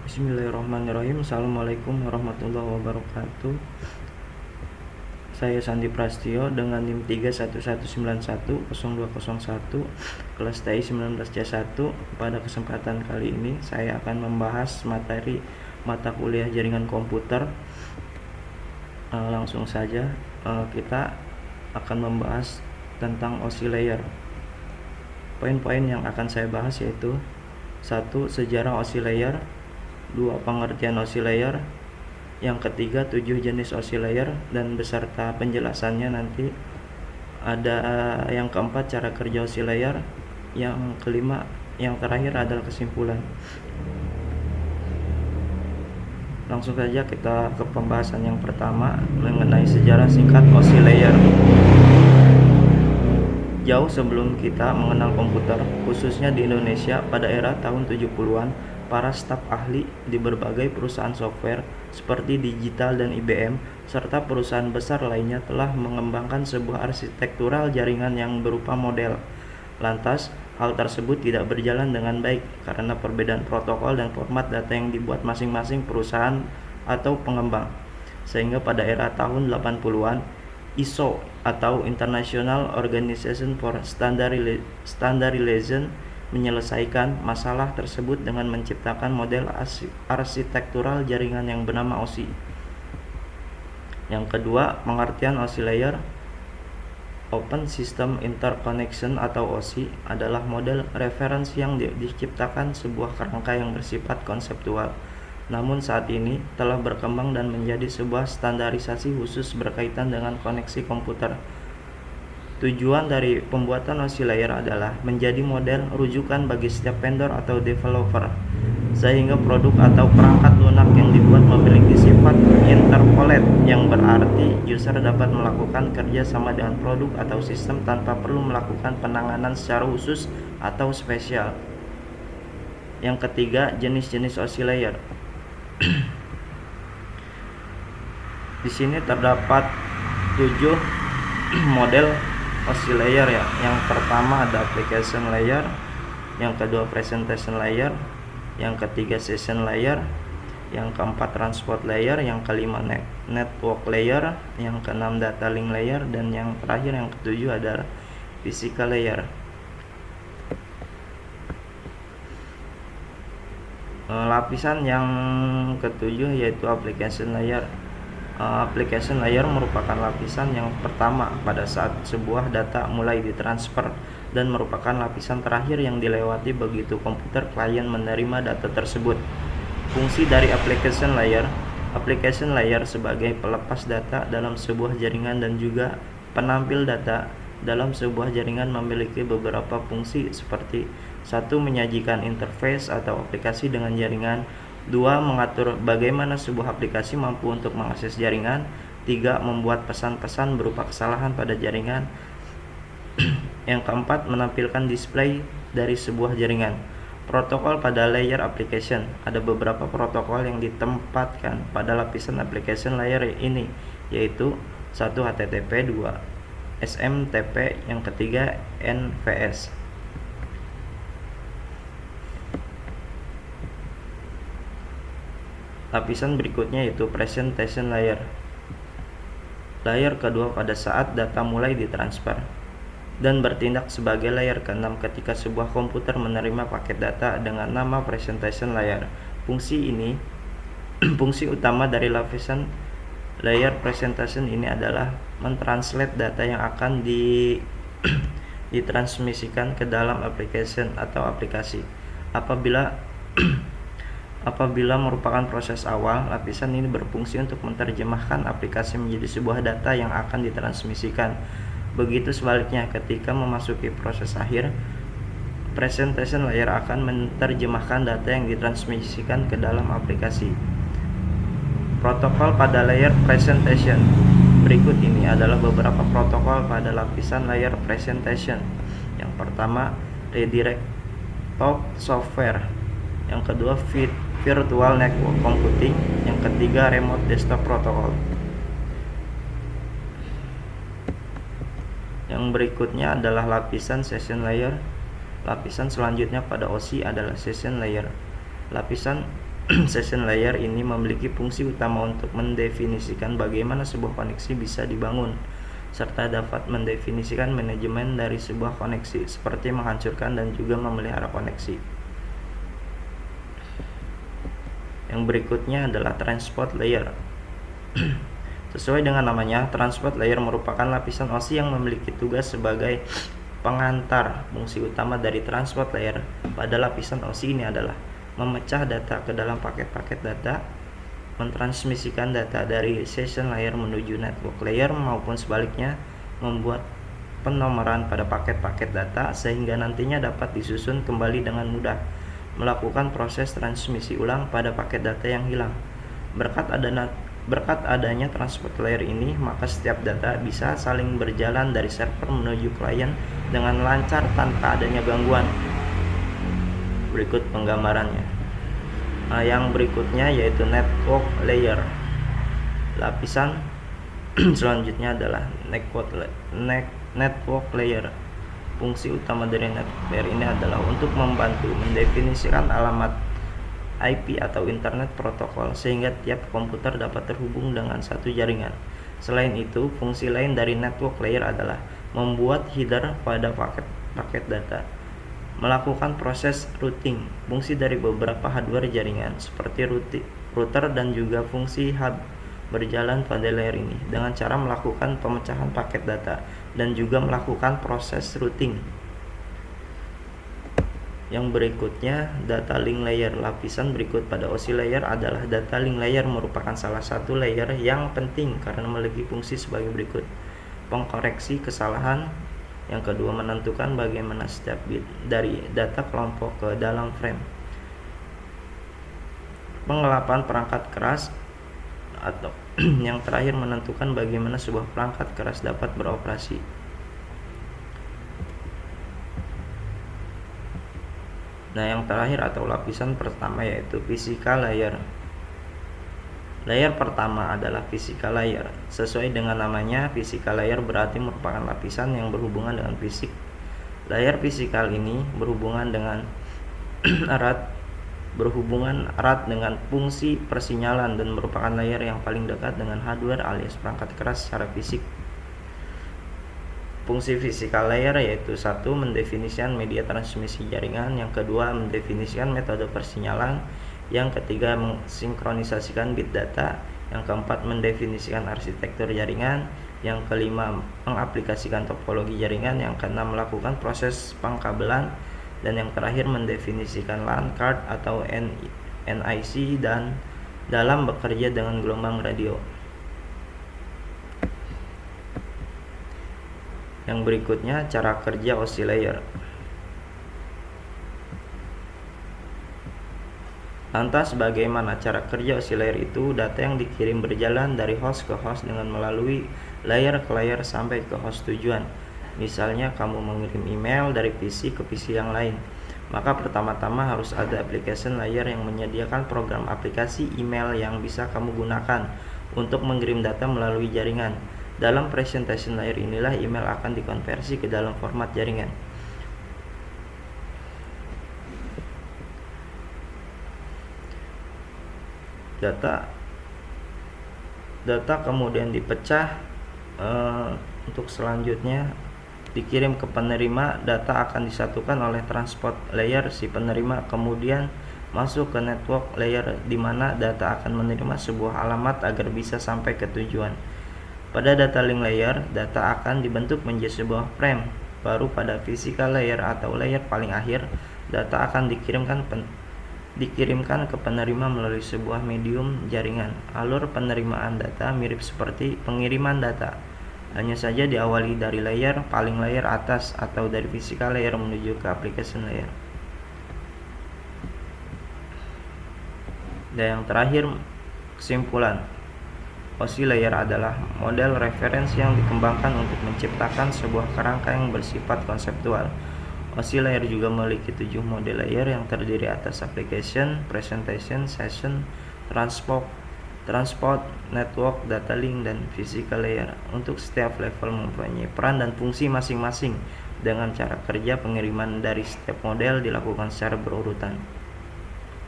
Bismillahirrahmanirrahim. Assalamualaikum warahmatullahi wabarakatuh. Saya Sandi Prastio dengan NIM 311910201 kelas TI 19C1. Pada kesempatan kali ini saya akan membahas materi mata kuliah jaringan komputer. Langsung saja kita akan membahas tentang OSI layer. Poin-poin yang akan saya bahas yaitu 1. Sejarah OSI layer, 2. Pengertian OSI layer, yang ketiga 7 jenis OSI layer dan beserta penjelasannya nanti. Ada yang keempat cara kerja OSI layer, yang kelima, yang terakhir adalah kesimpulan. Langsung saja kita ke pembahasan yang pertama mengenai sejarah singkat OSI layer. Jauh sebelum kita mengenal komputer, khususnya di Indonesia pada era tahun 70-an, para staf ahli di berbagai perusahaan software seperti Digital dan IBM, serta perusahaan besar lainnya telah mengembangkan sebuah arsitektural jaringan yang berupa model. Lantas, hal tersebut tidak berjalan dengan baik karena perbedaan protokol dan format data yang dibuat masing-masing perusahaan atau pengembang. Sehingga pada era tahun 80-an, ISO atau International Organization for Standardization menyelesaikan masalah tersebut dengan menciptakan model arsitektural jaringan yang bernama OSI. Yang kedua, pengertian OSI layer. Open System Interconnection atau OSI adalah model referensi yang diciptakan sebuah kerangka yang bersifat konseptual, namun saat ini telah berkembang dan menjadi sebuah standarisasi khusus berkaitan dengan koneksi komputer. Tujuan dari pembuatan OSI layer adalah menjadi model rujukan bagi setiap vendor atau developer, sehingga produk atau perangkat lunak yang dibuat memiliki sifat interpolate, yang berarti user dapat melakukan kerja sama dengan produk atau sistem tanpa perlu melakukan penanganan secara khusus atau spesial. Yang ketiga, jenis-jenis OSI layer. Di sini terdapat 7 model OSI layer ya. Yang pertama ada application layer, yang kedua presentation layer, yang ketiga session layer, yang keempat transport layer, yang kelima network layer, yang keenam data link layer, dan yang terakhir yang ketujuh adalah physical layer. Lapisan yang ketujuh yaitu application layer. Application layer merupakan lapisan yang pertama pada saat sebuah data mulai ditransfer dan merupakan lapisan terakhir yang dilewati begitu komputer klien menerima data tersebut. Fungsi dari application layer sebagai pelepas data dalam sebuah jaringan dan juga penampil data dalam sebuah jaringan memiliki beberapa fungsi seperti 1. Menyajikan interface atau aplikasi dengan jaringan. 2. Mengatur bagaimana sebuah aplikasi mampu untuk mengakses jaringan. 3. Membuat pesan-pesan berupa kesalahan pada jaringan. Yang keempat, menampilkan display dari sebuah jaringan. Protokol pada layer application. Ada beberapa protokol yang ditempatkan pada lapisan application layer ini, yaitu 1. HTTP, 2. SMTP, yang ketiga NVS. Lapisan berikutnya yaitu presentation layer. Layer kedua pada saat data mulai ditransfer dan bertindak sebagai layer ke-6 ketika sebuah komputer menerima paket data dengan nama presentation layer. Fungsi utama dari lapisan layer presentation ini adalah mentranslate data yang akan ditransmisikan ke dalam application atau aplikasi. Apabila merupakan proses awal, lapisan ini berfungsi untuk menerjemahkan aplikasi menjadi sebuah data yang akan ditransmisikan. Begitu sebaliknya, ketika memasuki proses akhir, presentation layer akan menerjemahkan data yang ditransmisikan ke dalam aplikasi. Protokol pada layer presentation. Berikut ini adalah beberapa protokol pada lapisan layer presentation. Yang pertama, redirect talk software. Yang kedua, virtual network computing. Yang ketiga, remote desktop protocol. Yang berikutnya adalah lapisan session layer. Lapisan selanjutnya pada OSI adalah session layer. Lapisan Session layer ini memiliki fungsi utama untuk mendefinisikan bagaimana sebuah koneksi bisa dibangun, serta dapat mendefinisikan manajemen dari sebuah koneksi, seperti menghancurkan dan juga memelihara koneksi. Yang berikutnya adalah transport layer. Sesuai dengan namanya, transport layer merupakan lapisan OSI yang memiliki tugas sebagai pengantar. Fungsi utama dari transport layer pada lapisan OSI ini adalah memecah data ke dalam paket-paket data, mentransmisikan data dari session layer menuju network layer maupun sebaliknya, membuat penomoran pada paket-paket data sehingga nantinya dapat disusun kembali dengan mudah, melakukan proses transmisi ulang pada paket data yang hilang. Berkat adanya transport layer ini, maka setiap data bisa saling berjalan dari server menuju klien dengan lancar tanpa adanya gangguan. Berikut penggambarannya. Yang berikutnya yaitu network layer. Lapisan selanjutnya adalah network layer. Fungsi utama dari network layer ini adalah untuk membantu mendefinisikan alamat IP atau Internet Protokol sehingga tiap komputer dapat terhubung dengan satu jaringan. Selain itu, fungsi lain dari network layer adalah membuat header pada paket data, melakukan proses routing, fungsi dari beberapa hardware jaringan seperti router dan juga fungsi hub berjalan pada layer ini dengan cara melakukan pemecahan paket data dan juga melakukan proses routing. Yang berikutnya, data link layer. Lapisan berikut pada OSI layer adalah data link layer, merupakan salah satu layer yang penting karena memiliki fungsi sebagai berikut: pengkoreksi kesalahan, yang kedua menentukan bagaimana setiap bit dari data kelompok ke dalam frame, pengelapan perangkat keras, atau yang terakhir menentukan bagaimana sebuah perangkat keras dapat beroperasi. Nah, yang terakhir atau lapisan pertama yaitu physical layer. Layer pertama adalah physical layer. Sesuai dengan namanya, physical layer berarti merupakan lapisan yang berhubungan dengan fisik. Layer physical ini berhubungan erat dengan fungsi persinyalan dan merupakan layer yang paling dekat dengan hardware alias perangkat keras secara fisik. Fungsi physical layer yaitu: 1. Mendefinisikan media transmisi jaringan, yang kedua mendefinisikan metode persinyalan, yang ketiga mensinkronisasikan bit data, yang keempat mendefinisikan arsitektur jaringan, yang kelima mengaplikasikan topologi jaringan, yang keenam melakukan proses pengkabelan, dan yang terakhir mendefinisikan LAN card atau NIC dan dalam bekerja dengan gelombang radio. Yang berikutnya, cara kerja OSI layer. Lantas bagaimana cara kerja OSI layer itu? Data yang dikirim berjalan dari host ke host dengan melalui layer ke layer sampai ke host tujuan. Misalnya kamu mengirim email dari PC ke PC yang lain, maka pertama-tama harus ada application layer yang menyediakan program aplikasi email yang bisa kamu gunakan untuk mengirim data melalui jaringan. Dalam presentation layer inilah email akan dikonversi ke dalam format jaringan. Data kemudian dipecah untuk selanjutnya dikirim ke penerima. Data akan disatukan oleh transport layer si penerima, kemudian masuk ke network layer di mana data akan menerima sebuah alamat agar bisa sampai ke tujuan. Pada data link layer, data akan dibentuk menjadi sebuah frame. Baru pada physical layer atau layer paling akhir, data akan dikirimkan ke penerima melalui sebuah medium jaringan. Alur penerimaan data mirip seperti pengiriman data, hanya saja diawali dari layer paling layer atas atau dari physical layer menuju ke application layer. Dan yang terakhir, kesimpulan. OSI layer adalah model referensi yang dikembangkan untuk menciptakan sebuah kerangka yang bersifat konseptual. OSI layer juga memiliki 7 model layer yang terdiri atas application, presentation, session, transport, network, data link, dan physical layer. Untuk setiap level mempunyai peran dan fungsi masing-masing, dengan cara kerja pengiriman dari setiap model dilakukan secara berurutan.